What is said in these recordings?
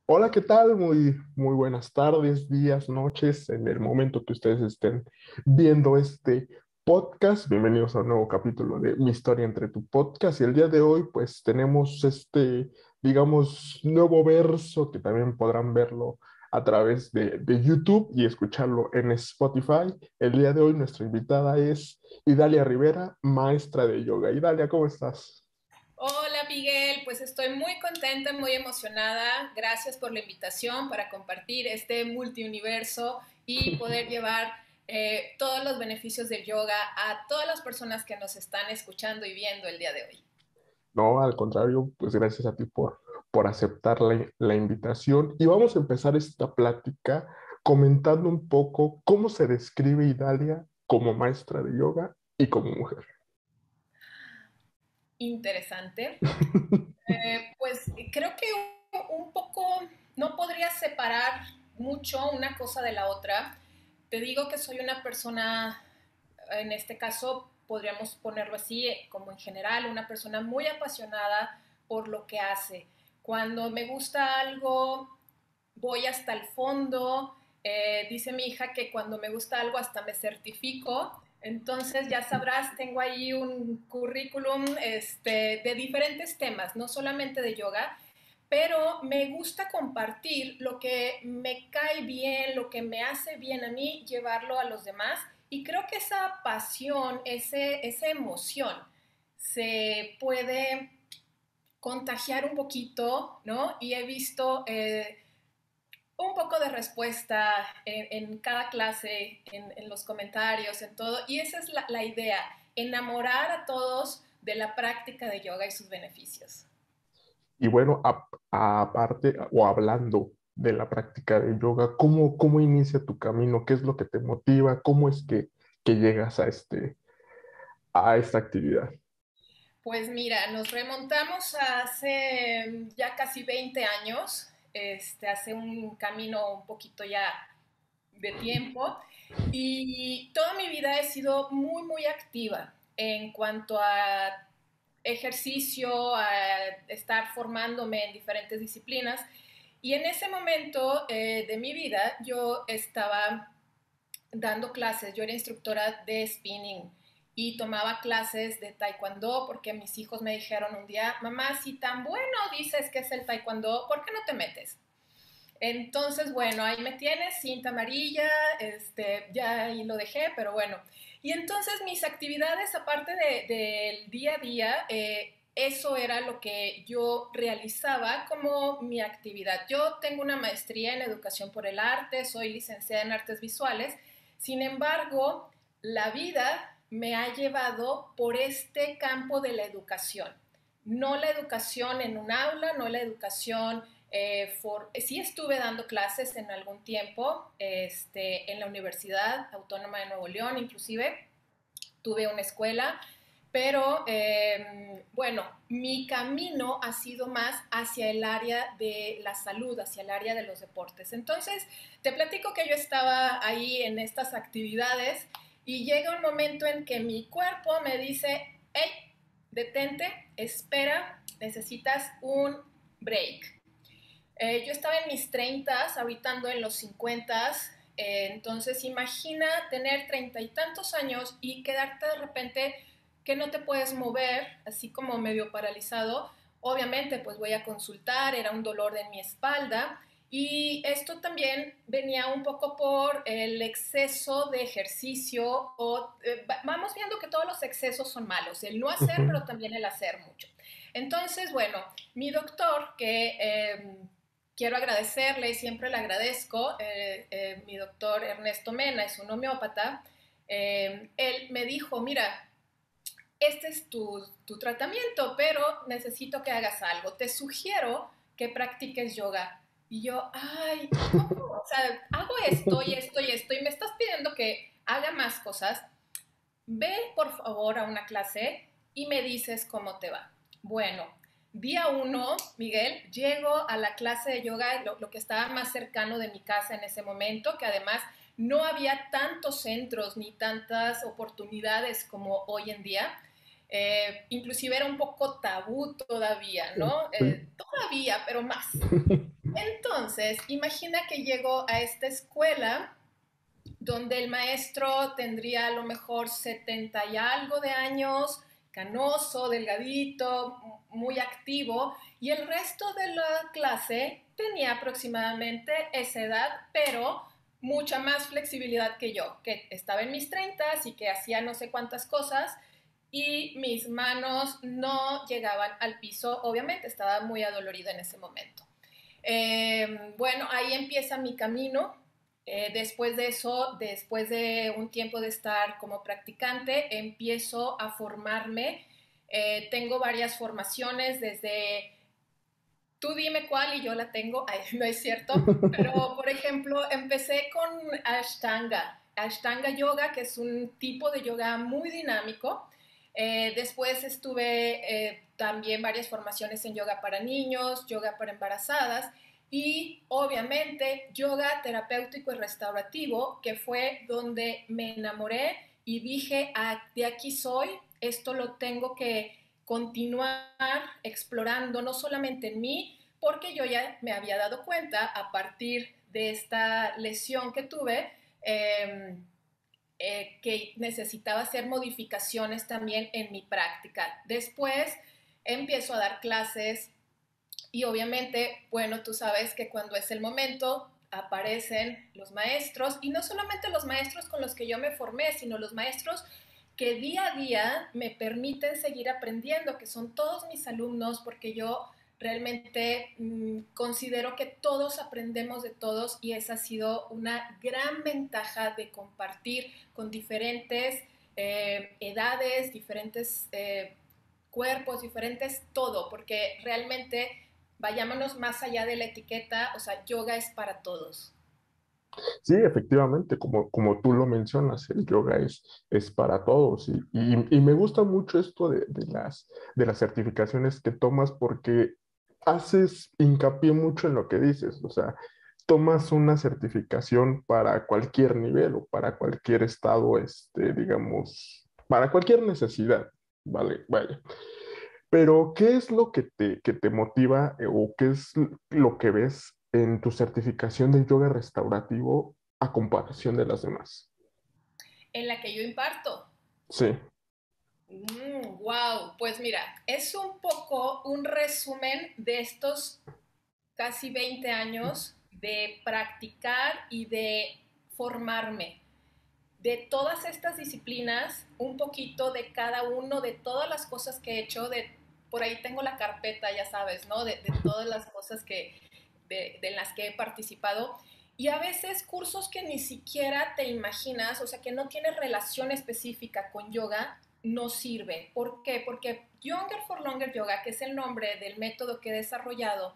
Hola, ¿qué tal? Muy buenas tardes, días, noches, en el momento que ustedes estén viendo este podcast. Bienvenidos a un nuevo capítulo de Mi Historia entre tu podcast. Y el día de hoy, pues tenemos digamos, nuevo verso que también podrán verlo a través de YouTube y escucharlo en Spotify. El día de hoy, nuestra invitada es Idalia Rivera, maestra de yoga. Idalia, ¿cómo estás? Hola Miguel, pues estoy muy contenta, muy emocionada. Gracias por la invitación para compartir este multiuniverso y poder llevar todos los beneficios del yoga a todas las personas que nos están escuchando y viendo el día de hoy. No, al contrario, pues gracias a ti por aceptar la invitación. Y vamos a empezar esta plática comentando un poco cómo se describe Idalia como maestra de yoga y como mujer. Interesante. Pues creo que un poco no podría separar mucho una cosa de la otra. Te digo que soy una persona, en este caso podríamos ponerlo así, como en general, una persona muy apasionada por lo que hace. Cuando me gusta algo, voy hasta el fondo. Dice mi hija que cuando me gusta algo hasta me certifico. Entonces, ya sabrás, tengo ahí un currículum de diferentes temas, no solamente de yoga, pero me gusta compartir lo que me cae bien, lo que me hace bien a mí, llevarlo a los demás. Y creo que esa pasión, esa emoción, se puede contagiar un poquito, ¿no? Y he visto un poco de respuesta en cada clase, en, los comentarios, en todo. Y esa es la idea, enamorar a todos de la práctica de yoga y sus beneficios. Y bueno, aparte o hablando de la práctica de yoga, ¿cómo inicia tu camino? ¿Qué es lo que te motiva? ¿Cómo es que llegas a esta actividad? Pues mira, nos remontamos a hace ya casi 20 años, hace un camino un poquito ya de tiempo, y toda mi vida he sido muy, muy activa en cuanto a ejercicio, a estar formándome en diferentes disciplinas. Y en ese momento de mi vida yo estaba dando clases, yo era instructora de spinning y tomaba clases de taekwondo porque mis hijos me dijeron un día, mamá, si tan bueno dices que es el taekwondo, ¿por qué no te metes? Entonces, bueno, ahí me tienes, cinta amarilla, ya ahí lo dejé, pero bueno. Y entonces mis actividades, aparte del día a día, eso era lo que yo realizaba como mi actividad. Yo tengo una maestría en educación por el arte, soy licenciada en artes visuales, sin embargo, la vida me ha llevado por este campo de la educación. No la educación en un aula, no la educación sí estuve dando clases en algún tiempo en la Universidad Autónoma de Nuevo León, inclusive tuve una escuela, pero bueno, mi camino ha sido más hacia el área de la salud, hacia el área de los deportes. Entonces, te platico que yo estaba ahí en estas actividades y llega un momento en que mi cuerpo me dice, hey, detente, espera, necesitas un break. Yo estaba en mis 30, ahorita ando en los 50, entonces imagina tener 30 y tantos años y quedarte de repente que no te puedes mover, así como medio paralizado. Obviamente, pues voy a consultar, era un dolor en mi espalda y esto también venía un poco por el exceso de ejercicio o vamos viendo que todos los excesos son malos, el no hacer, Ujú. pero también el hacer mucho. Entonces, bueno, mi doctor, que quiero agradecerle y siempre le agradezco, mi doctor Ernesto Mena es un homeópata, él me dijo, mira, este es tu tratamiento, pero necesito que hagas algo, te sugiero que practiques yoga. Y yo, ay, ¿cómo? O sea, hago esto y esto y esto y me estás pidiendo que haga más cosas. Ve por favor a una clase y me dices cómo te va. Bueno, día uno, Miguel, llego a la clase de yoga, lo que estaba más cercano de mi casa en ese momento, que además no había tantos centros ni tantas oportunidades como hoy en día. Inclusive era un poco tabú todavía, ¿no? Sí. Todavía, pero más. Entonces, imagina que llego a esta escuela donde el maestro tendría a lo mejor 70 y algo de años, canoso, delgadito, muy activo, y el resto de la clase tenía aproximadamente esa edad, pero mucha más flexibilidad que yo, que estaba en mis 30 y que hacía no sé cuántas cosas, y mis manos no llegaban al piso, obviamente estaba muy adolorida en ese momento. Bueno, ahí empieza mi camino. Después de eso, después de un tiempo de estar como practicante, empiezo a formarme. Tengo varias formaciones desde, tú dime cuál y yo la tengo. Ay, no es cierto, pero por ejemplo, empecé con Ashtanga Yoga, que es un tipo de yoga muy dinámico. Después estuve también varias formaciones en yoga para niños, yoga para embarazadas y obviamente yoga terapéutico y restaurativo, que fue donde me enamoré y dije, ah, de aquí soy, esto lo tengo que continuar explorando, no solamente en mí, porque yo ya me había dado cuenta a partir de esta lesión que tuve, que necesitaba hacer modificaciones también en mi práctica. Después empiezo a dar clases y obviamente, bueno, tú sabes que cuando es el momento aparecen los maestros y no solamente los maestros con los que yo me formé, sino los maestros que día a día me permiten seguir aprendiendo, que son todos mis alumnos, porque yo realmente considero que todos aprendemos de todos y esa ha sido una gran ventaja de compartir con diferentes edades, diferentes cuerpos, diferentes todo, porque realmente vayámonos más allá de la etiqueta, o sea, yoga es para todos. Sí, efectivamente, como tú lo mencionas, el yoga es para todos y me gusta mucho esto de las certificaciones que tomas porque haces hincapié mucho en lo que dices, o sea, tomas una certificación para cualquier nivel o para cualquier estado, digamos, para cualquier necesidad, vale, vaya. Pero, ¿qué es lo que te motiva o qué es lo que ves en tu certificación de yoga restaurativo a comparación de las demás? En la que yo imparto. Sí, Wow, pues mira, es un poco un resumen de estos casi 20 años de practicar y de formarme. De todas estas disciplinas, un poquito de cada uno, de todas las cosas que he hecho, por ahí tengo la carpeta, ya sabes, ¿no? De todas las cosas de las que he participado. Y a veces cursos que ni siquiera te imaginas, o sea, que no tienes relación específica con yoga, no sirve. ¿Por qué? Porque Younger for Longer Yoga, que es el nombre del método que he desarrollado,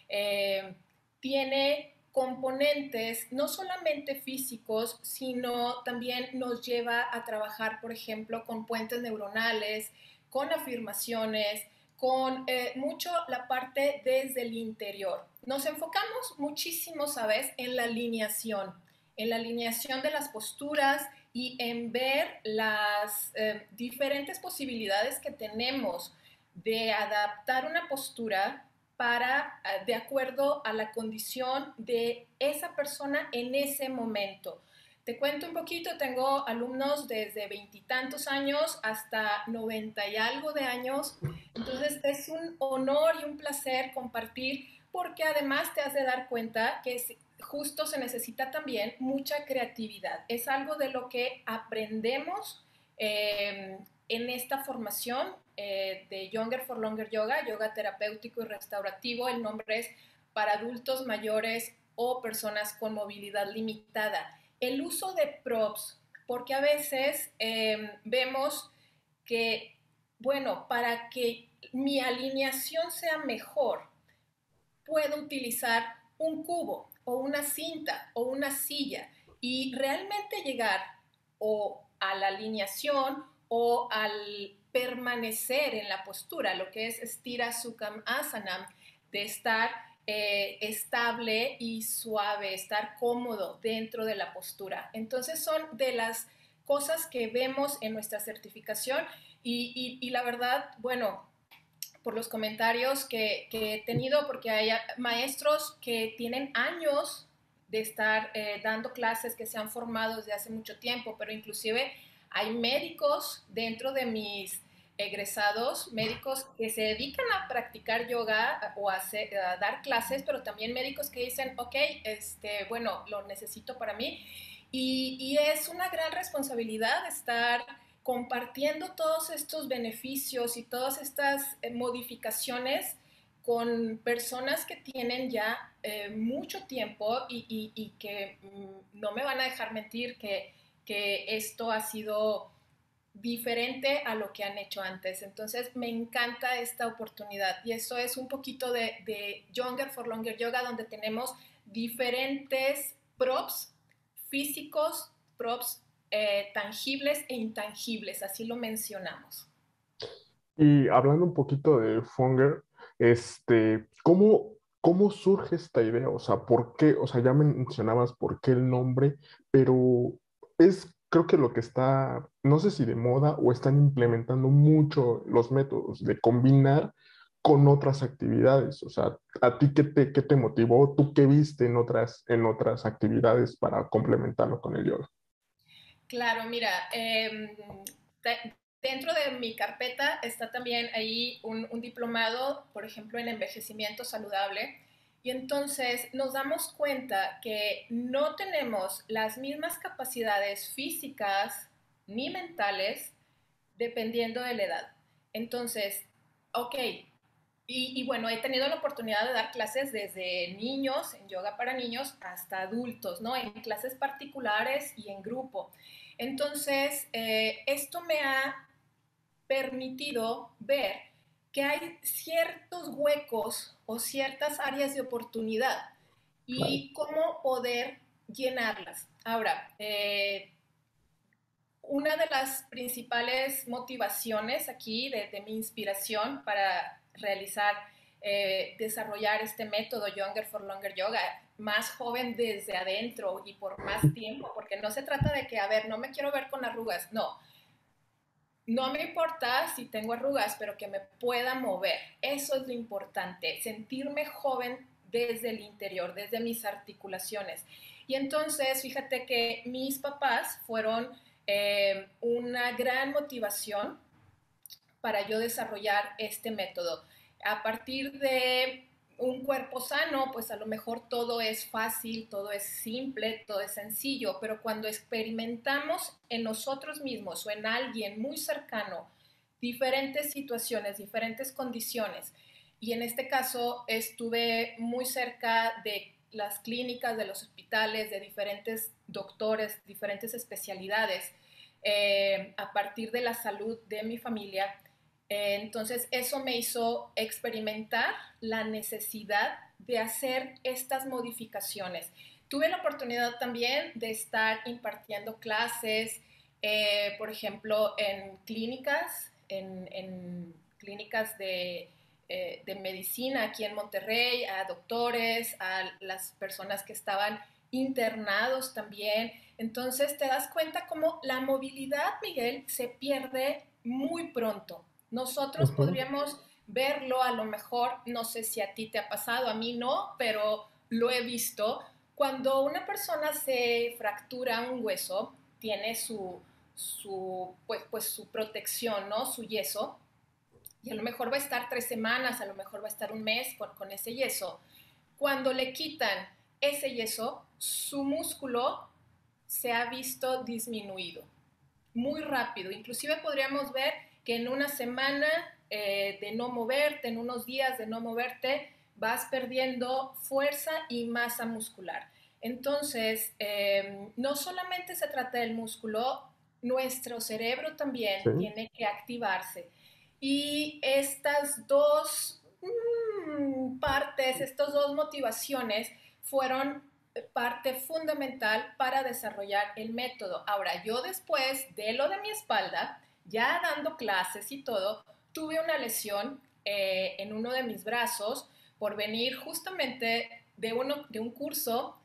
eh, tiene componentes no solamente físicos, sino también nos lleva a trabajar, por ejemplo, con puentes neuronales, con afirmaciones, con mucho la parte desde el interior. Nos enfocamos muchísimo, ¿sabes?, en la alineación de las posturas y en ver las diferentes posibilidades que tenemos de adaptar una postura para, de acuerdo a la condición de esa persona en ese momento. Te cuento un poquito, tengo alumnos desde veintitantos años hasta 90 y algo de años, entonces es un honor y un placer compartir porque además te has de dar cuenta que justo se necesita también mucha creatividad. Es algo de lo que aprendemos en esta formación de Younger for Longer Yoga, yoga terapéutico y restaurativo. El nombre es para adultos mayores o personas con movilidad limitada. El uso de props, porque a veces vemos que, bueno, para que mi alineación sea mejor, puedo utilizar un cubo o una cinta o una silla y realmente llegar o a la alineación o al permanecer en la postura, lo que es Stira Sukham Asanam, de estar estable y suave, estar cómodo dentro de la postura. Entonces son de las cosas que vemos en nuestra certificación y la verdad, bueno, por los comentarios que he tenido, porque hay maestros que tienen años de estar dando clases, que se han formado desde hace mucho tiempo, pero inclusive hay médicos dentro de mis egresados, médicos que se dedican a practicar yoga o a dar clases, pero también médicos que dicen, ok, bueno, lo necesito para mí. Y es una gran responsabilidad estar compartiendo todos estos beneficios y todas estas modificaciones con personas que tienen ya mucho tiempo y que no me van a dejar mentir que esto ha sido diferente a lo que han hecho antes. Entonces me encanta esta oportunidad y eso es un poquito de Younger for Longer Yoga, donde tenemos diferentes props físicos, props tangibles e intangibles, así lo mencionamos. Y hablando un poquito de Fonger, ¿cómo surge esta idea? O sea, ¿por qué? O sea, ya mencionabas por qué el nombre, pero creo que lo que está, no sé si de moda o están implementando mucho los métodos de combinar con otras actividades. O sea, ¿a ti qué te motivó? ¿Tú qué viste en otras actividades para complementarlo con el yoga? Claro, mira, dentro de mi carpeta está también ahí un diplomado, por ejemplo, en envejecimiento saludable. Y entonces nos damos cuenta que no tenemos las mismas capacidades físicas ni mentales dependiendo de la edad. Entonces, ok, bueno, he tenido la oportunidad de dar clases desde niños, en yoga para niños, hasta adultos, ¿no? En clases particulares y en grupo. Entonces, esto me ha permitido ver que hay ciertos huecos o ciertas áreas de oportunidad Claro. y cómo poder llenarlas. Ahora, una de las principales motivaciones aquí de mi inspiración para realizar, desarrollar este método Younger for Longer Yoga, más joven desde adentro y por más tiempo, porque no se trata de que, a ver, no me quiero ver con arrugas, no, no me importa si tengo arrugas, pero que me pueda mover. Eso es lo importante, sentirme joven desde el interior, desde mis articulaciones. Y entonces, fíjate que mis papás fueron una gran motivación para yo desarrollar este método. A partir de un cuerpo sano, pues a lo mejor todo es fácil, todo es simple, todo es sencillo, pero cuando experimentamos en nosotros mismos o en alguien muy cercano diferentes situaciones, diferentes condiciones, y en este caso estuve muy cerca de las clínicas, de los hospitales, de diferentes doctores, diferentes especialidades, a partir de la salud de mi familia, entonces, eso me hizo experimentar la necesidad de hacer estas modificaciones. Tuve la oportunidad también de estar impartiendo clases, por ejemplo, en clínicas, en clínicas de medicina aquí en Monterrey, a doctores, a las personas que estaban internados también. Entonces, te das cuenta cómo la movilidad, Miguel, se pierde muy pronto. Nosotros Ujú. podríamos verlo a lo mejor, no sé si a ti te ha pasado, a mí no, pero lo he visto. Cuando una persona se fractura un hueso, tiene pues su protección, ¿no? Su yeso, y a lo mejor va a estar 3 semanas, a lo mejor va a estar un mes con ese yeso. Cuando le quitan ese yeso, su músculo se ha visto disminuido muy rápido. Inclusive podríamos ver que en una semana de no moverte, en unos días de no moverte, vas perdiendo fuerza y masa muscular. Entonces, no solamente se trata del músculo, nuestro cerebro Sí. también tiene que activarse. Y estas dos partes, estas dos motivaciones fueron parte fundamental para desarrollar el método. Ahora, yo después de lo de mi espalda, ya dando clases y todo, tuve una lesión en uno de mis brazos por venir justamente de un curso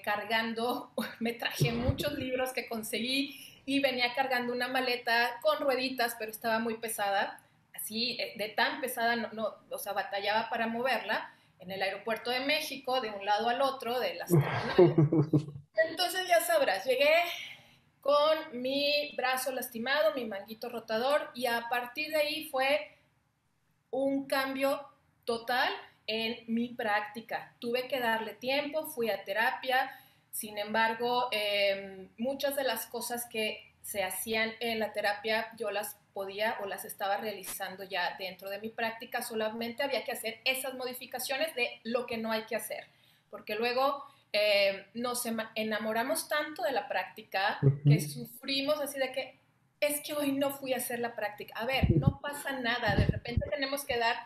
cargando, me traje muchos libros que conseguí y venía cargando una maleta con rueditas, pero estaba muy pesada, así de tan pesada, o sea, batallaba para moverla en el aeropuerto de México, de un lado al otro, de las terminales. Entonces ya sabrás, llegué con mi brazo lastimado, mi manguito rotador, y a partir de ahí fue un cambio total en mi práctica. Tuve que darle tiempo, fui a terapia, sin embargo, muchas de las cosas que se hacían en la terapia yo las podía o las estaba realizando ya dentro de mi práctica, solamente había que hacer esas modificaciones de lo que no hay que hacer, porque luego nos enamoramos tanto de la práctica que Ujú. sufrimos así de que es que hoy no fui a hacer la práctica. A ver, no pasa nada, de repente tenemos que dar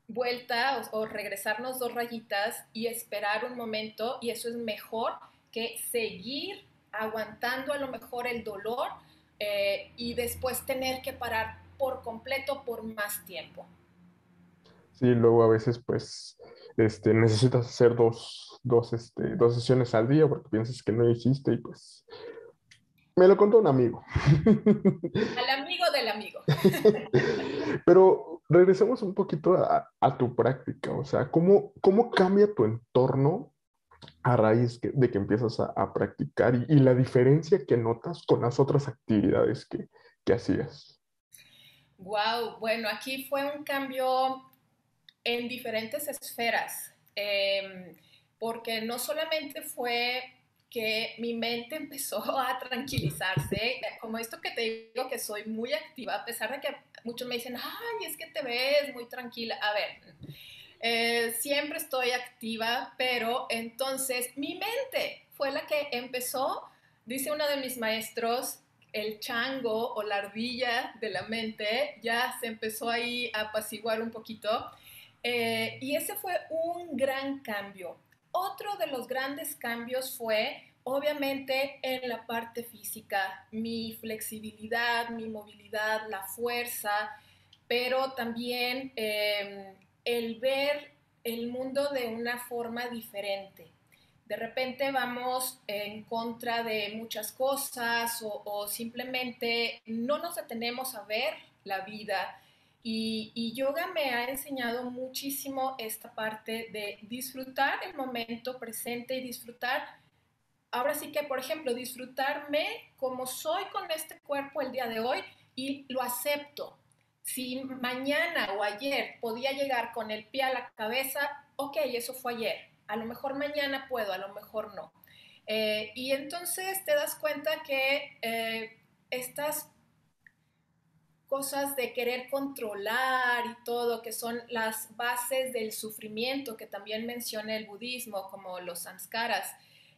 vuelta o regresarnos 2 rayitas y esperar un momento, y eso es mejor que seguir aguantando a lo mejor el dolor y después tener que parar por completo por más tiempo. Sí, luego a veces pues necesitas hacer dos sesiones al día porque piensas que no hiciste y pues me lo contó un amigo. Al amigo del amigo. Pero regresemos un poquito a tu práctica, o sea, ¿cómo cambia tu entorno a raíz de que empiezas a practicar y la diferencia que notas con las otras actividades que hacías? Wow, bueno, aquí fue un cambio en diferentes esferas, porque no solamente fue que mi mente empezó a tranquilizarse, como esto que te digo que soy muy activa, a pesar de que muchos me dicen, ay, es que te ves muy tranquila. A ver, siempre estoy activa, pero entonces mi mente fue la que empezó, dice uno de mis maestros, el chango o la ardilla de la mente ya se empezó ahí a apaciguar un poquito, y ese fue un gran cambio. Otro de los grandes cambios fue, obviamente, en la parte física, mi flexibilidad, mi movilidad, la fuerza, pero también el ver el mundo de una forma diferente. De repente vamos en contra de muchas cosas o simplemente no nos detenemos a ver la vida. Y yoga me ha enseñado muchísimo esta parte de disfrutar el momento presente y disfrutar, ahora sí que, por ejemplo, disfrutarme como soy con este cuerpo el día de hoy y lo acepto. Si mañana o ayer podía llegar con el pie a la cabeza, ok, eso fue ayer. A lo mejor mañana puedo, a lo mejor no. Y entonces te das cuenta que estas cosas de querer controlar y todo, que son las bases del sufrimiento que también menciona el budismo, como los samskaras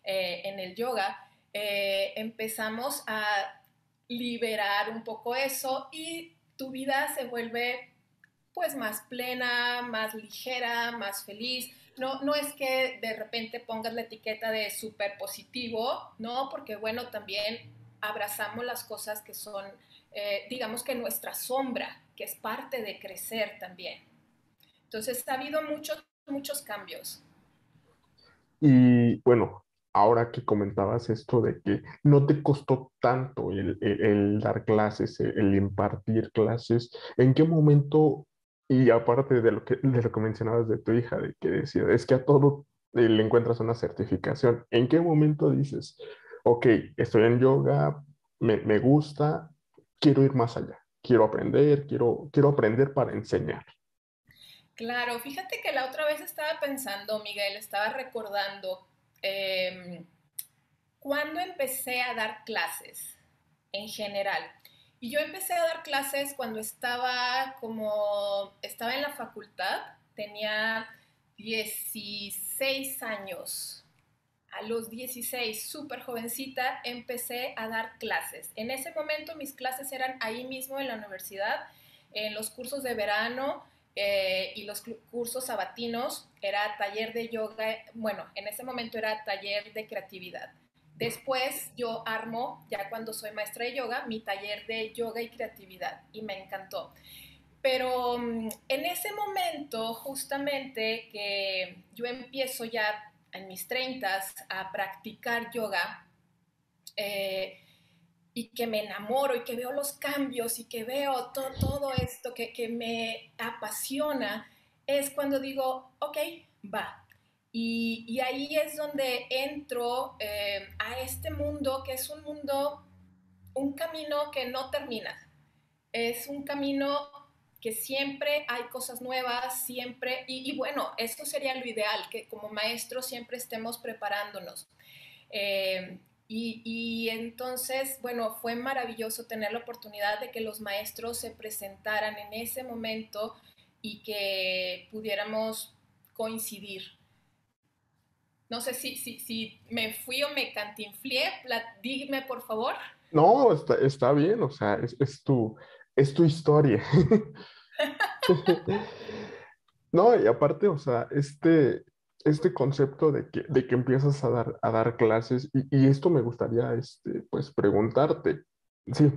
en el yoga, empezamos a liberar un poco eso y tu vida se vuelve pues más plena, más ligera, más feliz. No, no es que de repente pongas la etiqueta de súper positivo, no, porque bueno, también abrazamos las cosas que son, digamos que nuestra sombra, que es parte de crecer también. Entonces ha habido muchos, muchos cambios. Y bueno, ahora que comentabas esto de que no te costó tanto el dar clases, el impartir clases, ¿en qué momento, y aparte de lo que mencionabas de tu hija, de que decía, es que a todo le encuentras una certificación, ¿en qué momento dices, ok, estoy en yoga, me gusta, quiero ir más allá, quiero aprender, quiero aprender para enseñar? Claro, fíjate que la otra vez estaba pensando, Miguel, estaba recordando eh, cuando empecé a dar clases en general. Y yo empecé a dar clases cuando estaba en la facultad, tenía 16 años. A los 16, súper jovencita, empecé a dar clases. En ese momento mis clases eran ahí mismo en la universidad, en los cursos de verano y los cursos sabatinos. Era taller de yoga, bueno, en ese momento era taller de creatividad. Después yo armo, ya cuando soy maestra de yoga, mi taller de yoga y creatividad y me encantó. Pero en ese momento, justamente que yo empiezo ya en mis 30 a practicar yoga, eh, y que me enamoro y que veo los cambios y que veo todo esto que me apasiona, es cuando digo, ok, va. Y ahí es donde entro a este mundo que es un mundo, un camino que no termina. Es un camino que siempre hay cosas nuevas, siempre, y bueno, esto sería lo ideal, que como maestros siempre estemos preparándonos. Y entonces, bueno, fue maravilloso tener la oportunidad de que los maestros se presentaran en ese momento y que pudiéramos coincidir. No sé si me fui o me cantinflé, dime por favor. No, está bien, o sea, es tu historia. No, y aparte, o sea, este concepto de que empiezas a dar clases, y esto me gustaría, pues, preguntarte. Sí,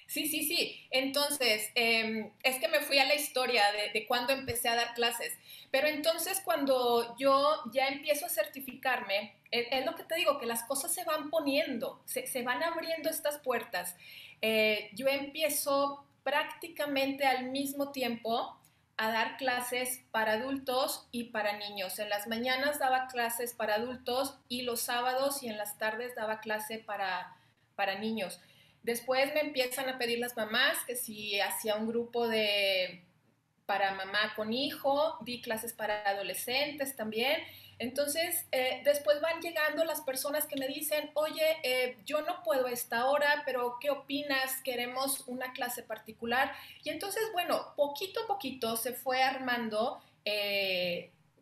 Sí. Entonces, es que me fui a la historia de cuando empecé a dar clases. Pero entonces cuando yo ya empiezo a certificarme, es lo que te digo, que las cosas se van poniendo, se van abriendo estas puertas. Yo empiezo prácticamente al mismo tiempo a dar clases para adultos y para niños. En las mañanas daba clases para adultos y los sábados y en las tardes daba clase para niños. Después me empiezan a pedir las mamás que si hacía un grupo para mamá con hijo, di clases para adolescentes también. Entonces, después van llegando las personas que me dicen, oye, yo no puedo a esta hora, pero ¿qué opinas? Queremos una clase particular. Y entonces, bueno, poquito a poquito se fue armando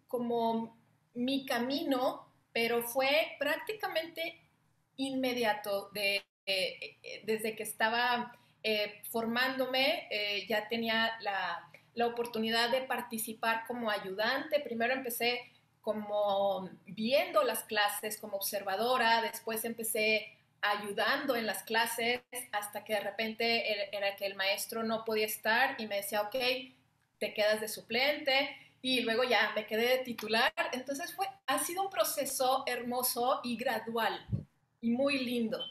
como mi camino, pero fue prácticamente inmediato desde que estaba formándome, ya tenía la oportunidad de participar como ayudante. Primero empecé como viendo las clases como observadora, después empecé ayudando en las clases hasta que de repente era que el maestro no podía estar y me decía, ok, te quedas de suplente y luego ya me quedé de titular. Entonces ha sido un proceso hermoso y gradual y muy lindo.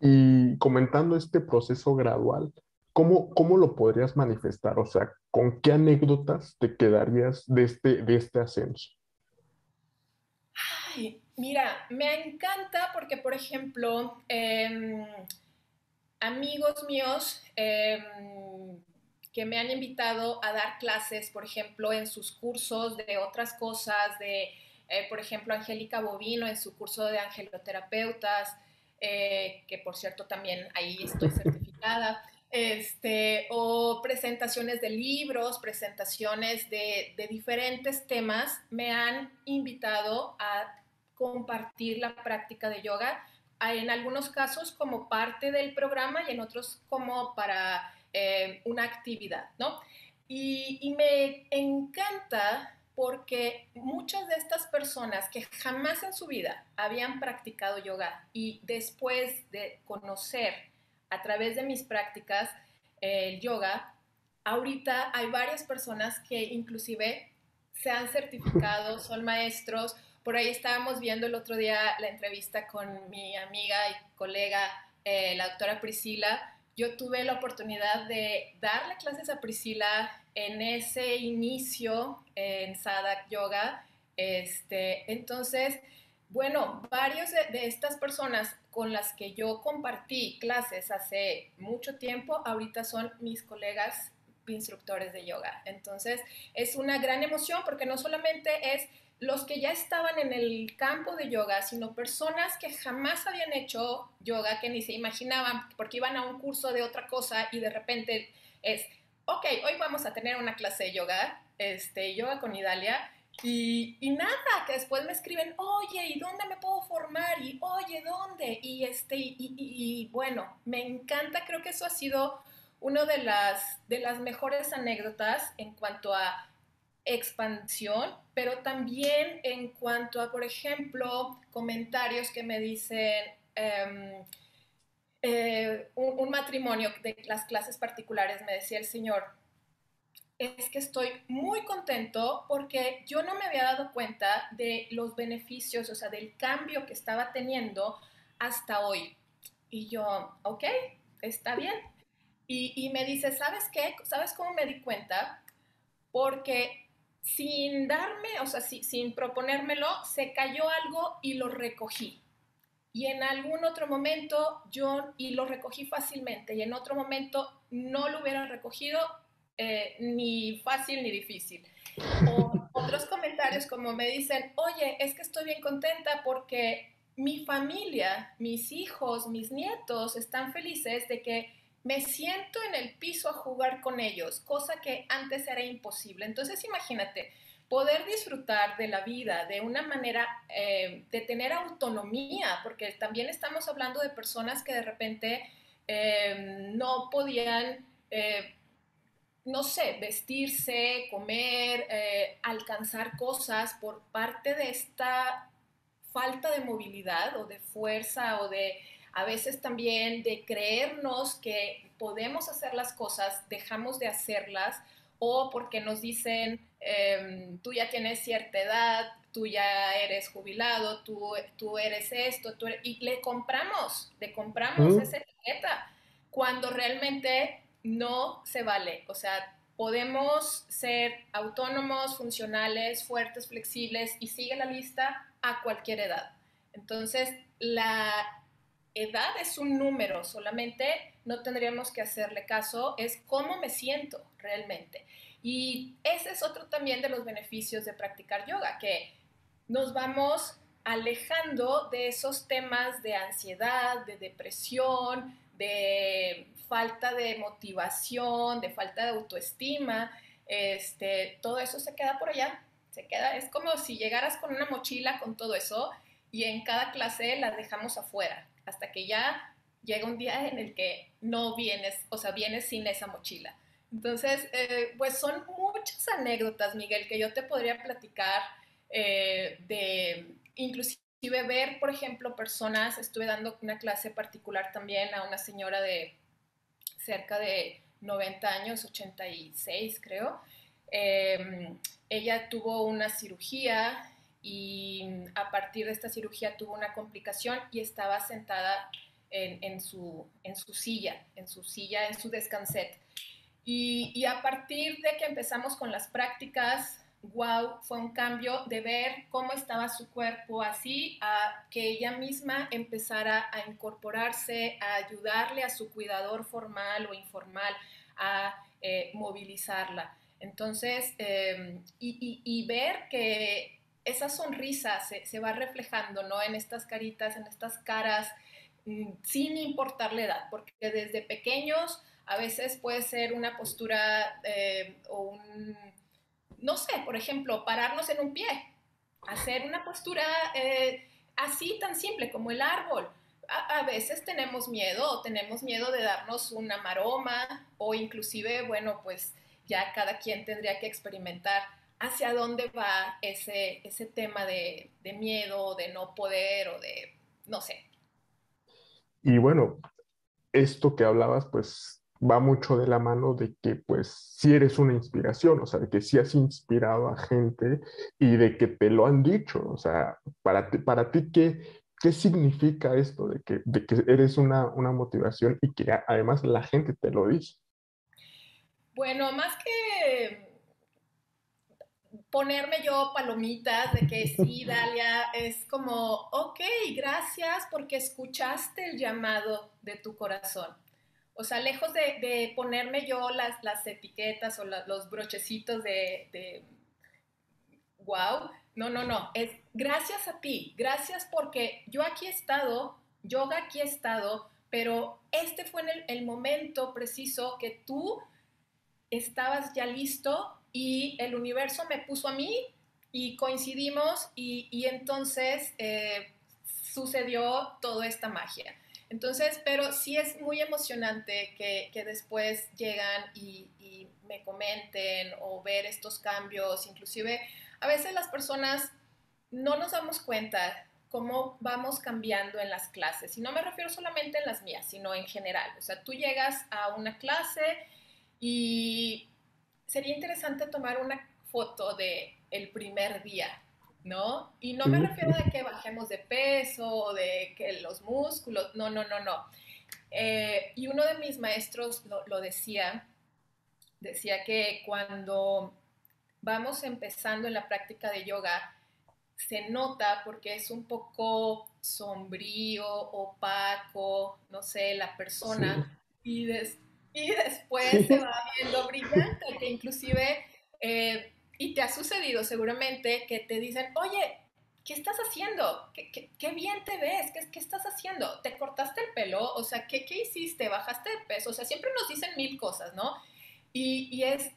y comentando este proceso gradual, ¿cómo lo podrías manifestar? O sea, ¿con qué anécdotas te quedarías de este ascenso? Ay, mira, me encanta porque, por ejemplo, amigos míos que me han invitado a dar clases, por ejemplo, en sus cursos de otras cosas, por ejemplo, Angélica Bovino en su curso de angeloterapeutas, que por cierto también ahí estoy certificada, o presentaciones de libros, presentaciones de diferentes temas, me han invitado a compartir la práctica de yoga en algunos casos como parte del programa y en otros como para una actividad, ¿no? Y me encanta porque muchas de estas personas que jamás en su vida habían practicado yoga y después de conocer a través de mis prácticas el yoga, ahorita hay varias personas que inclusive se han certificado, son maestros. Por ahí estábamos viendo el otro día la entrevista con mi amiga y colega, la doctora Priscila. Yo tuve la oportunidad de darle clases a Priscila en ese inicio en Sadak Yoga. Entonces, bueno, varios de estas personas con las que yo compartí clases hace mucho tiempo, ahorita son mis colegas instructores de yoga. Entonces, es una gran emoción porque no solamente es los que ya estaban en el campo de yoga, sino personas que jamás habían hecho yoga, que ni se imaginaban, porque iban a un curso de otra cosa y de repente es, ok, hoy vamos a tener una clase de yoga, yoga con Idalia, y nada, que después me escriben, oye, ¿y dónde me puedo formar? Y oye, ¿dónde? Y bueno, me encanta, creo que eso ha sido una de las mejores anécdotas en cuanto a expansión, pero también en cuanto a, por ejemplo, comentarios que me dicen un matrimonio de las clases particulares, me decía el señor, es que estoy muy contento porque yo no me había dado cuenta de los beneficios, o sea, del cambio que estaba teniendo hasta hoy. Y yo, ok, está bien. Y me dice, ¿sabes qué? ¿Sabes cómo me di cuenta? Porque sin darme, o sea, sin proponérmelo, se cayó algo y lo recogí. Y en algún otro momento y lo recogí fácilmente, y en otro momento no lo hubiera recogido ni fácil ni difícil. O otros comentarios como me dicen, oye, es que estoy bien contenta porque mi familia, mis hijos, mis nietos están felices de que me siento en el piso a jugar con ellos, cosa que antes era imposible. Entonces imagínate, poder disfrutar de la vida de una manera de tener autonomía, porque también estamos hablando de personas que de repente no podían no sé, vestirse, comer, alcanzar cosas por parte de esta falta de movilidad o de fuerza o de a veces también de creernos que podemos hacer las cosas, dejamos de hacerlas o porque nos dicen tú ya tienes cierta edad, tú ya eres jubilado, tú eres esto, y le compramos Mm. esa etiqueta cuando realmente no se vale. O sea, podemos ser autónomos, funcionales, fuertes, flexibles y sigue la lista a cualquier edad. Entonces, la edad es un número, solamente no tendríamos que hacerle caso, es cómo me siento realmente. Y ese es otro también de los beneficios de practicar yoga, que nos vamos alejando de esos temas de ansiedad, de depresión, de falta de motivación, de falta de autoestima, todo eso se queda por allá, se queda, es como si llegaras con una mochila con todo eso y en cada clase la dejamos afuera, hasta que ya llega un día en el que no vienes, o sea, vienes sin esa mochila. Entonces, pues son muchas anécdotas, Miguel, que yo te podría platicar de inclusive ver, por ejemplo, personas, estuve dando una clase particular también a una señora de cerca de 90 años, 86 creo. Ella tuvo una cirugía y a partir de esta cirugía tuvo una complicación y estaba sentada en su silla, en su descanset. Y a partir de que empezamos con las prácticas, wow, fue un cambio de ver cómo estaba su cuerpo así, a que ella misma empezara a incorporarse, a ayudarle a su cuidador formal o informal a movilizarla. Entonces, y ver que esa sonrisa se va reflejando, ¿no? En estas caritas, en estas caras, sin importar la edad, porque desde pequeños a veces puede ser una postura o un, no sé, por ejemplo, pararnos en un pie, hacer una postura así tan simple como el árbol. A veces tenemos miedo de darnos una maroma o inclusive, bueno, pues ya cada quien tendría que experimentar hacia dónde va ese tema de miedo, de no poder o de, no sé. Y bueno, esto que hablabas, pues va mucho de la mano de que, pues, sí eres una inspiración, o sea, de que sí has inspirado a gente y de que te lo han dicho, o sea, para ti, ¿qué significa esto de que eres una motivación y que además la gente te lo dice? Bueno, más que ponerme yo palomitas de que sí, Dalia, es como, ok, gracias porque escuchaste el llamado de tu corazón. O sea, lejos de ponerme yo las etiquetas o los brochecitos de wow, no, no, no, es gracias a ti, gracias porque yo aquí he estado, yoga aquí he estado, pero este fue en el momento preciso que tú estabas ya listo y el universo me puso a mí y coincidimos y entonces sucedió toda esta magia. Entonces, pero sí es muy emocionante que después llegan y me comenten o ver estos cambios, inclusive a veces las personas no nos damos cuenta cómo vamos cambiando en las clases. Y no me refiero solamente en las mías, sino en general. O sea, tú llegas a una clase y sería interesante tomar una foto de el primer día, ¿no? Y no Sí, me refiero a que bajemos de peso o de que los músculos, no, no, no, no. Y uno de mis maestros lo decía que cuando vamos empezando en la práctica de yoga, se nota porque es un poco sombrío, opaco, no sé, la sí, persona, y, y después se sí, va viendo brillante, que inclusive, y te ha sucedido seguramente, que te dicen, oye, ¿qué estás haciendo? ¿Qué bien te ves? ¿Qué estás haciendo? ¿Te cortaste el pelo? O sea, ¿qué hiciste? ¿Bajaste de peso? O sea, siempre nos dicen mil cosas, ¿no? Y es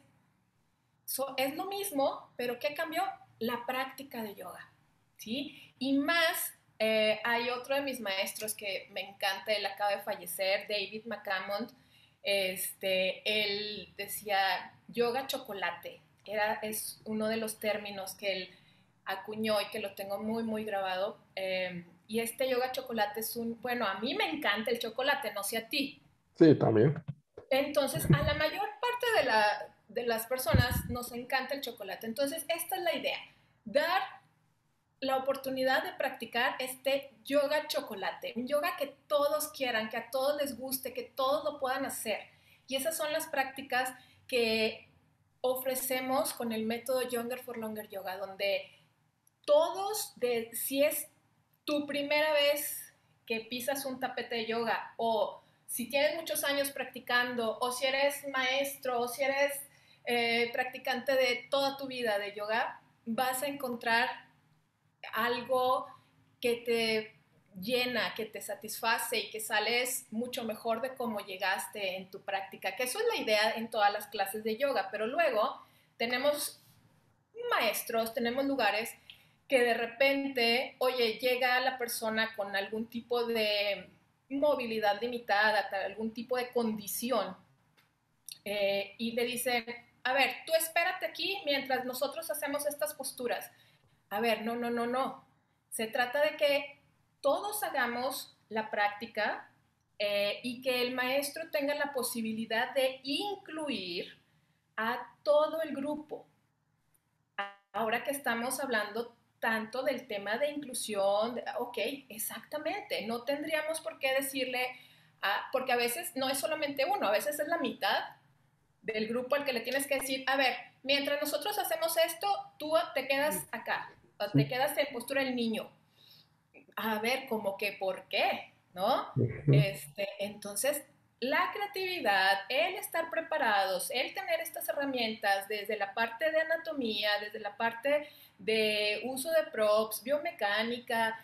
lo mismo, pero ¿qué cambió? La práctica de yoga, ¿sí? Y más, hay otro de mis maestros que me encanta, él acaba de fallecer, David McCammond, él decía yoga chocolate, es uno de los términos que él acuñó y que lo tengo muy, muy grabado. Y este yoga chocolate bueno, a mí me encanta el chocolate, no sé a ti. sí, también. Entonces, a la mayor parte de las personas nos encanta el chocolate. Entonces, esta es la idea, dar la oportunidad de practicar este yoga chocolate, un yoga que todos quieran, que a todos les guste, que todos lo puedan hacer. Y esas son las prácticas que ofrecemos con el método Younger for Longer Yoga, donde todos, si es tu primera vez que pisas un tapete de yoga o si tienes muchos años practicando o si eres maestro o si eres practicante de toda tu vida de yoga, vas a encontrar algo que te llena, que te satisface y que sales mucho mejor de cómo llegaste en tu práctica, que eso es la idea en todas las clases de yoga, pero luego tenemos maestros, tenemos lugares que de repente, oye, llega la persona con algún tipo de movilidad limitada, algún tipo de condición, y le dicen, a ver, tú espérate aquí mientras nosotros hacemos estas posturas. A ver, no, no, no, no. Se trata de que todos hagamos la práctica, y que el maestro tenga la posibilidad de incluir a todo el grupo. Ahora que estamos hablando tanto del tema de inclusión, ok, exactamente, no tendríamos por qué decirle, porque a veces no es solamente uno, a veces es la mitad del grupo al que le tienes que decir, a ver, mientras nosotros hacemos esto, tú te quedas acá, o te Sí. quedas en postura del niño. A ver, como que, ¿por qué? ¿No? Ujú. Entonces, la creatividad, el estar preparados, el tener estas herramientas desde la parte de anatomía, desde la parte de uso de props, biomecánica,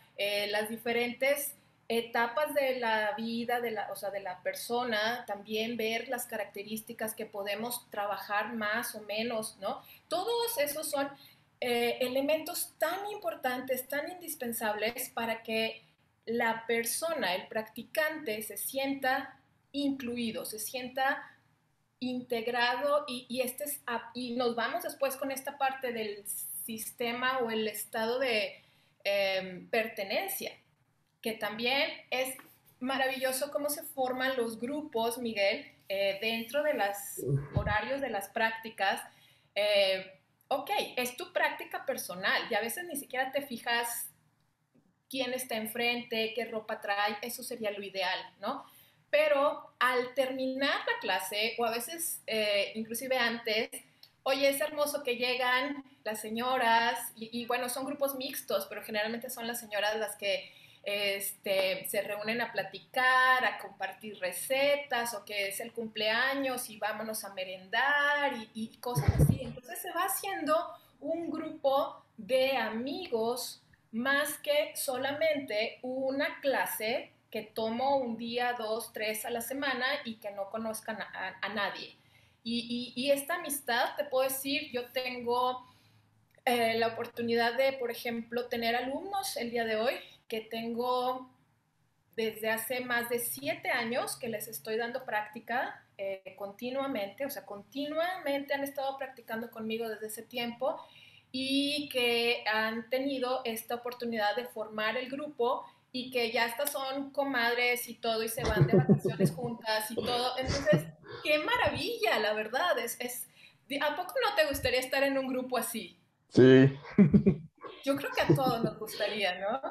las diferentes etapas de la vida, o sea, de la persona, también ver las características que podemos trabajar más o menos, ¿no? Todos esos son elementos tan importantes, tan indispensables para que la persona, el practicante, se sienta incluido, se sienta integrado y nos vamos después con esta parte del sistema o el estado de pertenencia, que también es maravilloso cómo se forman los grupos, Miguel, dentro de los horarios de las prácticas. Ok, es tu práctica personal y a veces ni siquiera te fijas quién está enfrente, qué ropa trae, eso sería lo ideal, ¿no? Pero al terminar la clase, o a veces inclusive antes, oye, es hermoso que llegan las señoras, y bueno, son grupos mixtos, pero generalmente son las señoras las que se reúnen a platicar, a compartir recetas, o que es el cumpleaños y vámonos a merendar y cosas así. Entonces se va haciendo un grupo de amigos más que solamente una clase que tomo un día, dos, tres a la semana y que no conozcan a nadie. Y esta amistad, te puedo decir, yo tengo la oportunidad de, por ejemplo, tener alumnos el día de hoy que tengo desde hace más de 7 años que les estoy dando práctica continuamente, o sea, continuamente han estado practicando conmigo desde ese tiempo y que han tenido esta oportunidad de formar el grupo y que ya estas son comadres y todo y se van de vacaciones juntas y todo. Entonces, qué maravilla, la verdad. ¿A poco no te gustaría estar en un grupo así? Sí. Yo creo que a todos nos gustaría, ¿no?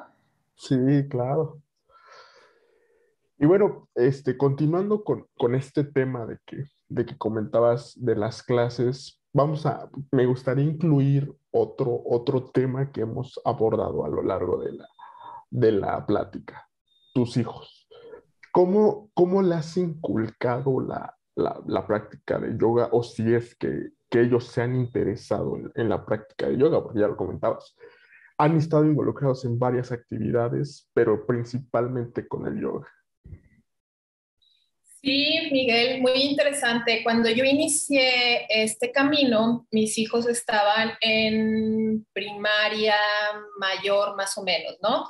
Sí, claro. Y bueno, continuando con este tema de que comentabas de las clases, me gustaría incluir otro tema que hemos abordado a lo largo de la plática, tus hijos. ¿Cómo le has inculcado la práctica de yoga o si es que ellos se han interesado en la práctica de yoga? Porque ya lo comentabas, han estado involucrados en varias actividades, pero principalmente con el yoga. Sí, Miguel, muy interesante. Cuando yo inicié este camino, mis hijos estaban en primaria mayor, más o menos, ¿no?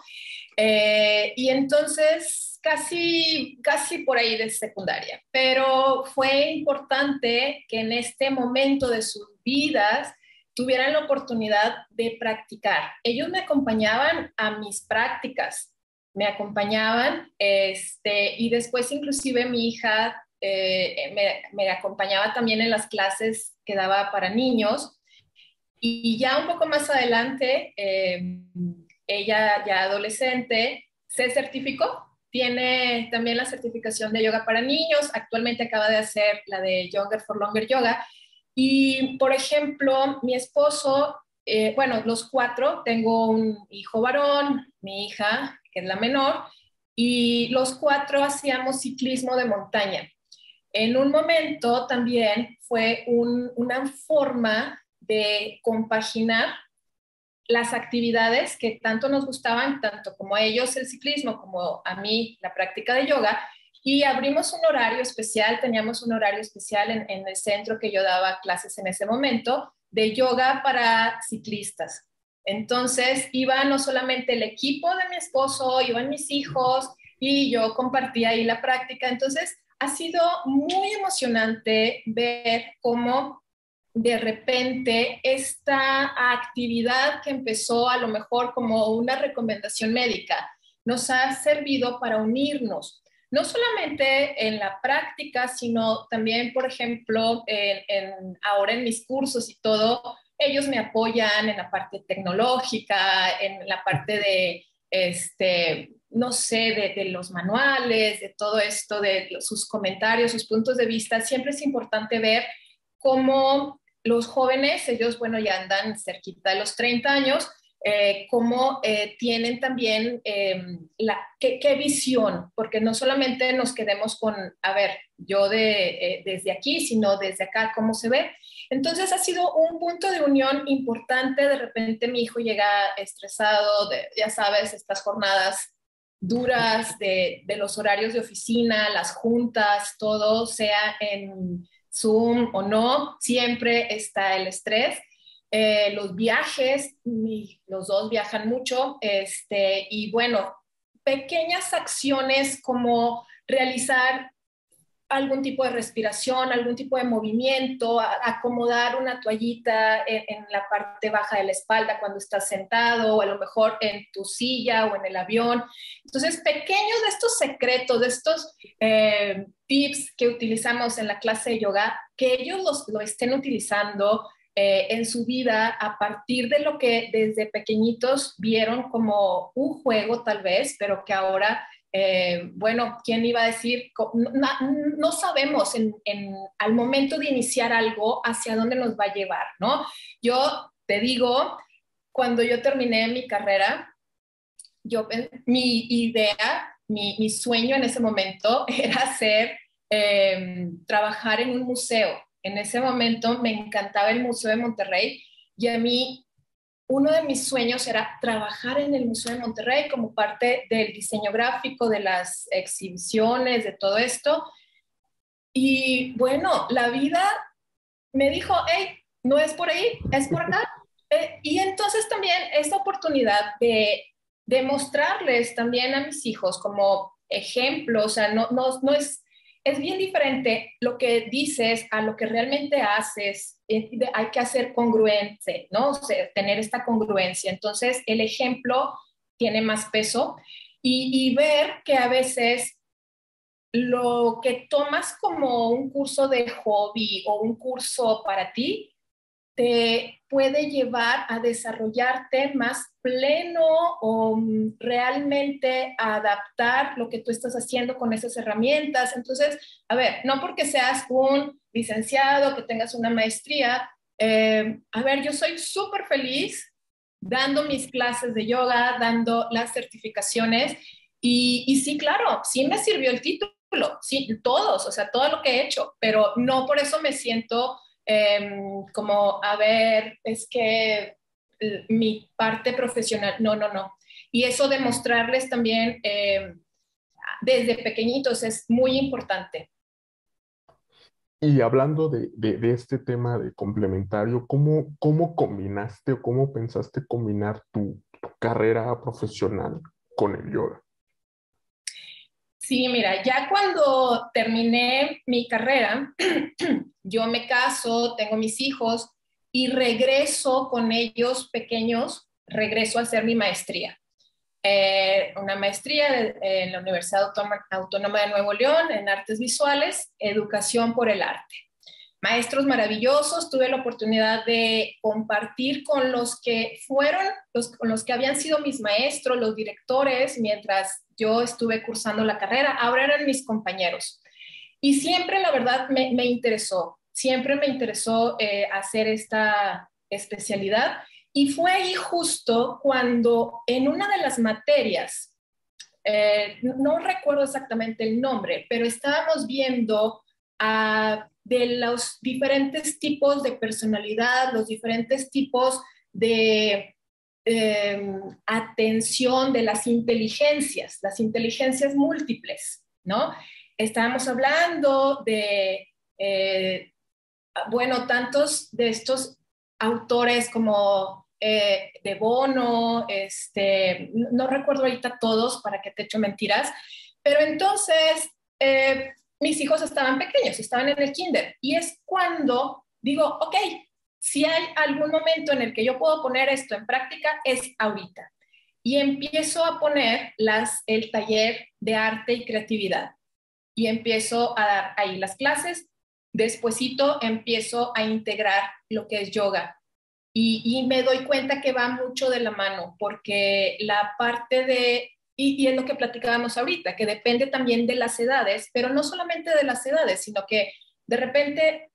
Y entonces casi por ahí de secundaria. Pero fue importante que en este momento de sus vidas tuvieran la oportunidad de practicar. Ellos me acompañaban a mis prácticas, me acompañaban, y después inclusive mi hija me acompañaba también en las clases que daba para niños y ya un poco más adelante, ella ya adolescente se certificó, tiene también la certificación de yoga para niños, actualmente acaba de hacer la de Younger for Longer Yoga y por ejemplo mi esposo, bueno, los cuatro, tengo un hijo varón, mi hija que es la menor, y los cuatro hacíamos ciclismo de montaña. En un momento también fue una forma de compaginar las actividades que tanto nos gustaban, tanto como a ellos el ciclismo, como a mí la práctica de yoga, y abrimos un horario especial, teníamos un horario especial en el centro que yo daba clases en ese momento, de yoga para ciclistas. Entonces iba no solamente el equipo de mi esposo, iban mis hijos y yo compartía ahí la práctica. Entonces ha sido muy emocionante ver cómo de repente esta actividad que empezó a lo mejor como una recomendación médica nos ha servido para unirnos, no solamente en la práctica, sino también, por ejemplo, ahora en mis cursos y todo, ellos me apoyan en la parte tecnológica, en la parte de, no sé, de los manuales, de todo esto, de sus comentarios, sus puntos de vista. Siempre es importante ver cómo los jóvenes, ellos, bueno, ya andan cerquita de los 30 años, cómo tienen también qué visión, porque no solamente nos quedemos con, a ver, yo desde aquí, sino desde acá, cómo se ve. Entonces ha sido un punto de unión importante. De repente mi hijo llega estresado, ya sabes, estas jornadas duras de los horarios de oficina, las juntas, todo, sea en Zoom o no, siempre está el estrés. Los viajes, los dos viajan mucho, y bueno, pequeñas acciones como realizar algún tipo de respiración, algún tipo de movimiento, acomodar una toallita en la parte baja de la espalda cuando estás sentado o a lo mejor en tu silla o en el avión. Entonces, pequeños de estos secretos, de estos tips que utilizamos en la clase de yoga, que ellos lo estén utilizando en su vida a partir de lo que desde pequeñitos vieron como un juego tal vez, pero que ahora bueno, ¿quién iba a decir? No, no sabemos al momento de iniciar algo hacia dónde nos va a llevar, ¿no? Yo te digo, cuando yo terminé mi carrera, mi idea, mi sueño en ese momento era trabajar en un museo. En ese momento me encantaba el Museo de Monterrey y a mí uno de mis sueños era trabajar en el Museo de Monterrey como parte del diseño gráfico, de las exhibiciones, de todo esto. Y bueno, la vida me dijo, hey, no es por ahí, es por acá. Y entonces también esta oportunidad de mostrarles también a mis hijos como ejemplo, o sea, no es bien diferente lo que dices a lo que realmente haces. Hay que hacer congruente, ¿no? O sea, tener esta congruencia. Entonces, el ejemplo tiene más peso y ver que a veces lo que tomas como un curso de hobby o un curso para ti, te puede llevar a desarrollarte más pleno o realmente a adaptar lo que tú estás haciendo con esas herramientas. Entonces, a ver, no porque seas un licenciado, que tengas una maestría, a ver, yo soy súper feliz dando mis clases de yoga, dando las certificaciones y sí, claro, sí me sirvió el título, sí, todos, o sea, todo lo que he hecho, pero no por eso me siento como, a ver, es que mi parte profesional, no, no, no. Y eso de mostrarles también desde pequeñitos es muy importante. Y hablando de este tema de complementario, ¿cómo combinaste o cómo pensaste combinar tu carrera profesional con el yoga? Sí, mira, ya cuando terminé mi carrera, yo me caso, tengo mis hijos y regreso con ellos pequeños, regreso a hacer mi maestría. Una maestría en la Universidad Autónoma de Nuevo León en artes visuales, educación por el arte. Maestros maravillosos, tuve la oportunidad de compartir con los que fueron, con los que habían sido mis maestros, los directores, mientras yo estuve cursando la carrera, ahora eran mis compañeros. Y siempre, la verdad, me interesó, siempre me interesó hacer esta especialidad. Y fue ahí justo cuando en una de las materias, no recuerdo exactamente el nombre, pero estábamos viendo de los diferentes tipos de personalidad, los diferentes tipos de atención de las inteligencias múltiples, ¿no? Estábamos hablando de, bueno, tantos de estos autores como de Bono, no recuerdo ahorita todos para que te echo mentiras, pero entonces mis hijos estaban pequeños, estaban en el kinder, y es cuando digo, ok, si hay algún momento en el que yo puedo poner esto en práctica, es ahorita. Y empiezo a poner el taller de arte y creatividad y empiezo a dar ahí las clases. Despuesito empiezo a integrar lo que es yoga y me doy cuenta que va mucho de la mano porque la parte de, y es lo que platicábamos ahorita, que depende también de las edades, pero no solamente de las edades, sino que de repente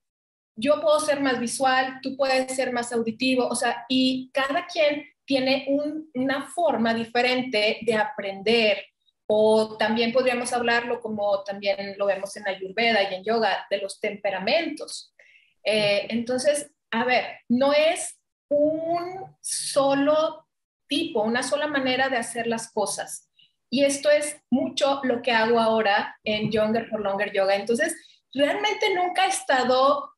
yo puedo ser más visual, tú puedes ser más auditivo, o sea, y cada quien tiene una forma diferente de aprender, o también podríamos hablarlo como también lo vemos en Ayurveda y en yoga, de los temperamentos. Entonces, a ver, no es un solo tipo, una sola manera de hacer las cosas. Y esto es mucho lo que hago ahora en Younger for Longer Yoga. Entonces, realmente nunca he estado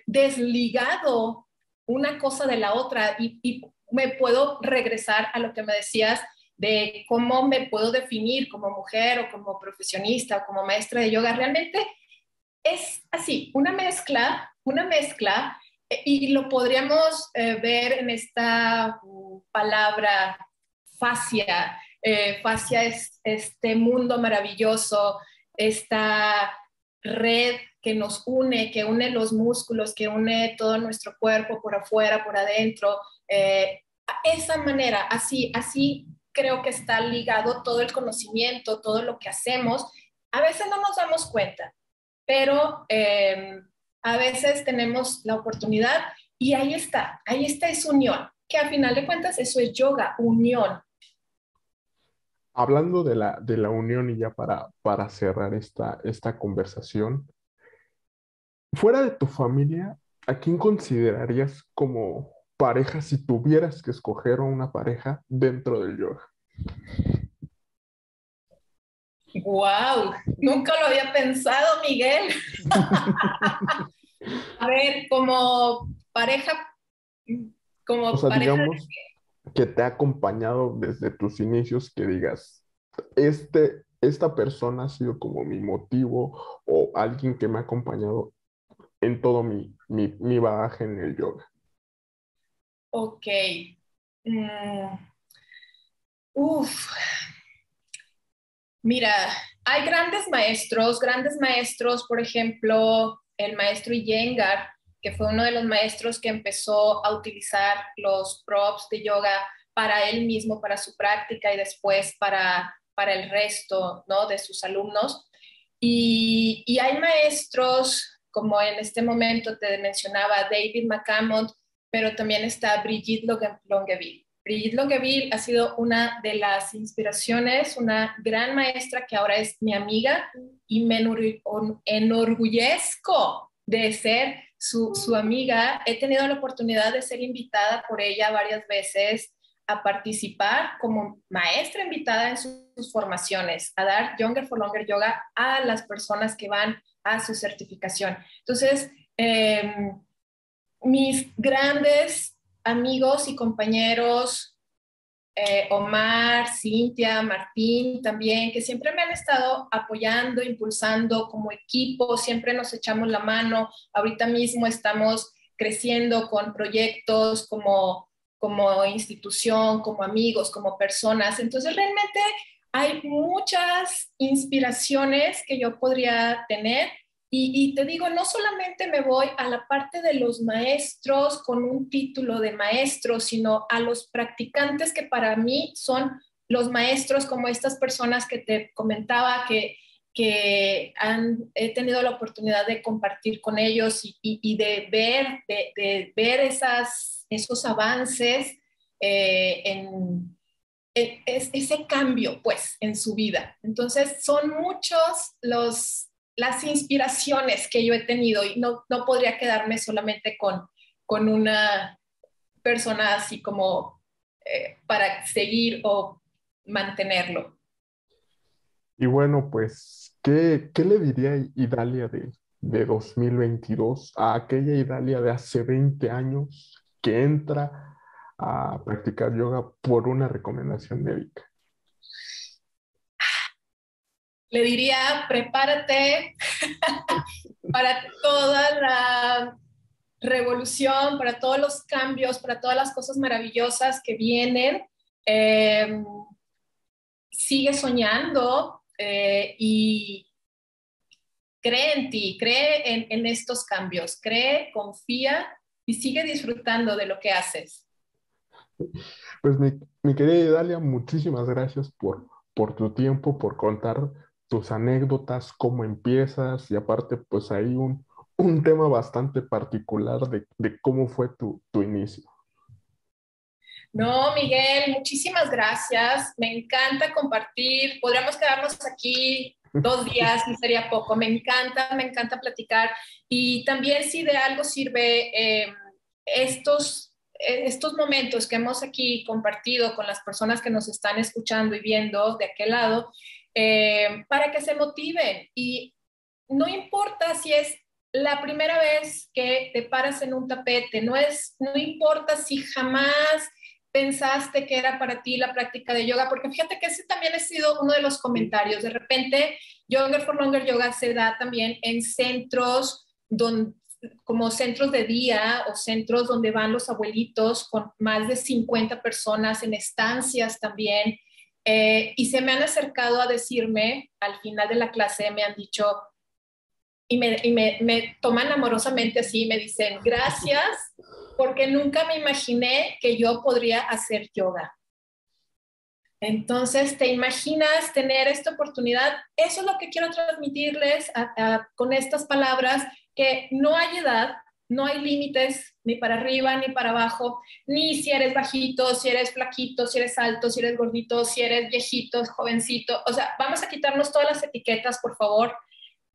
desligado una cosa de la otra y me puedo regresar a lo que me decías de cómo me puedo definir como mujer o como profesionista o como maestra de yoga. Realmente es así, una mezcla, y lo podríamos ver en esta palabra fascia. Fascia es este mundo maravilloso, esta red que nos une, que une los músculos, que une todo nuestro cuerpo por afuera, por adentro. Esa manera, así creo que está ligado todo el conocimiento, todo lo que hacemos. A veces no nos damos cuenta, pero a veces tenemos la oportunidad y ahí está esa unión, que a final de cuentas eso es yoga, unión. Hablando de la unión y ya para cerrar esta conversación, fuera de tu familia, ¿a quién considerarías como pareja si tuvieras que escoger a una pareja dentro del yoga? ¡Wow! Nunca lo había pensado, Miguel. A ver, pareja, O como sea, pareja. digamos que te ha acompañado desde tus inicios, que digas, esta persona ha sido como mi motivo o alguien que me ha acompañado en todo mi bagaje en el yoga. Ok. Mm, uf, mira, hay grandes maestros, por ejemplo, el maestro Iyengar, que fue uno de los maestros que empezó a utilizar los props de yoga para él mismo, para su práctica y después para el resto, ¿no?, de sus alumnos. Y hay maestros, como en este momento te mencionaba, David McCammon, pero también está Brigitte Longueville. Brigitte Longueville ha sido una de las inspiraciones, una gran maestra que ahora es mi amiga y me enorgullezco de ser su amiga. He tenido la oportunidad de ser invitada por ella varias veces a participar como maestra invitada en sus formaciones, a dar Younger for Longer Yoga a las personas que van a su certificación. Entonces, mis grandes amigos y compañeros, Omar, Cintia, Martín también, que siempre me han estado apoyando, impulsando como equipo, siempre nos echamos la mano. Ahorita mismo estamos creciendo con proyectos como institución, como amigos, como personas. Entonces realmente hay muchas inspiraciones que yo podría tener. Y te digo, no solamente me voy a la parte de los maestros con un título de maestro, sino a los practicantes que para mí son los maestros, como estas personas que te comentaba que he tenido la oportunidad de compartir con ellos y de ver esos avances ese cambio, pues, en su vida. Entonces, son muchos las inspiraciones que yo he tenido y no podría quedarme solamente con una persona así como para seguir o mantenerlo. Y bueno, pues, ¿qué le diría Idalia de 2022 a aquella Idalia de hace 20 años que entra a practicar yoga por una recomendación médica? Le diría, prepárate para toda la revolución, para todos los cambios, para todas las cosas maravillosas que vienen. Eh, Sigue soñando y cree en ti, cree en estos cambios, cree, confía y sigue disfrutando de lo que haces. Pues mi querida Idalia, muchísimas gracias por tu tiempo, por contar tus anécdotas, cómo empiezas y aparte pues hay un tema bastante particular de cómo fue tu inicio. No, Miguel, muchísimas gracias. Me encanta compartir. Podríamos quedarnos aquí 2 días y sería poco. Me encanta platicar. Y también si de algo sirve estos momentos que hemos aquí compartido con las personas que nos están escuchando y viendo de aquel lado, para que se motiven. Y no importa si es la primera vez que te paras en un tapete, no importa si jamás pensaste que era para ti la práctica de yoga, porque fíjate que ese también ha sido uno de los comentarios. De repente, Younger for Longer Yoga se da también en centros como centros de día o centros donde van los abuelitos con más de 50 personas en estancias también. Y se me han acercado a decirme, al final de la clase me han dicho, me toman amorosamente así y me dicen, gracias, porque nunca me imaginé que yo podría hacer yoga. Entonces, ¿te imaginas tener esta oportunidad? Eso es lo que quiero transmitirles con estas palabras, que no hay edad, no hay límites ni para arriba ni para abajo, ni si eres bajito, si eres flaquito, si eres alto, si eres gordito, si eres viejito, jovencito. O sea, vamos a quitarnos todas las etiquetas, por favor.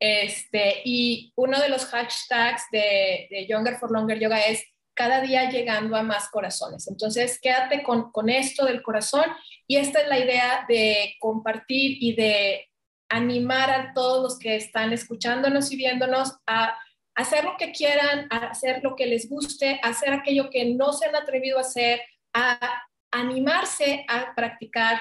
Y uno de los hashtags de Younger for Longer Yoga es cada día llegando a más corazones. Entonces, quédate con esto del corazón y esta es la idea de compartir y de animar a todos los que están escuchándonos y viéndonos a hacer lo que quieran, a hacer lo que les guste, a hacer aquello que no se han atrevido a hacer, a animarse a practicar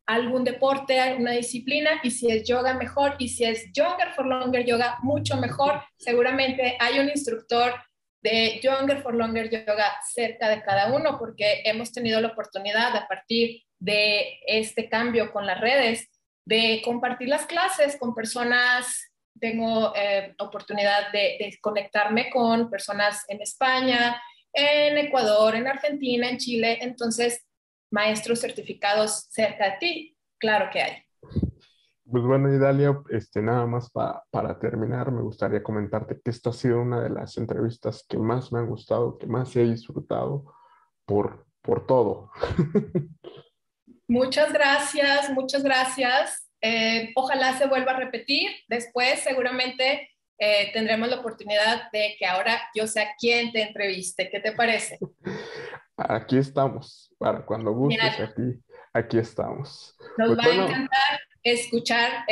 algún deporte, alguna disciplina, y si es yoga, mejor, y si es Younger for Longer Yoga, mucho mejor. Seguramente hay un instructor de Younger for Longer Yoga cerca de cada uno, porque hemos tenido la oportunidad a partir de este cambio con las redes de compartir las clases con personas tengo oportunidad de conectarme con personas en España, en Ecuador, en Argentina, en Chile. Entonces, maestros certificados cerca de ti, claro que hay. Pues bueno, Idalia, nada más para terminar, me gustaría comentarte que esta ha sido una de las entrevistas que más me han gustado, que más he disfrutado por todo. Muchas gracias, muchas gracias. Ojalá se vuelva a repetir. Después seguramente tendremos la oportunidad de que ahora yo sea quien te entreviste. ¿Qué te parece? Aquí estamos, para cuando gustes, Genial. aquí estamos. Nos Pues va a bueno, encantar escuchar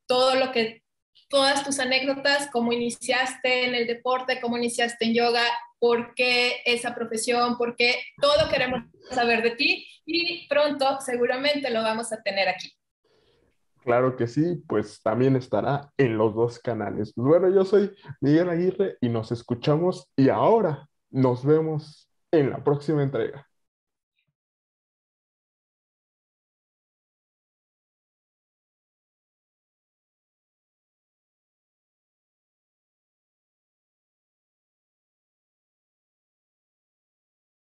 todas tus anécdotas, cómo iniciaste en el deporte, cómo iniciaste en yoga, por qué esa profesión, por qué todo queremos saber de ti y pronto seguramente lo vamos a tener aquí. claro que sí, pues también estará en los dos canales. Pues bueno, yo soy Miguel Aguirre y nos escuchamos y ahora nos vemos en la próxima entrega.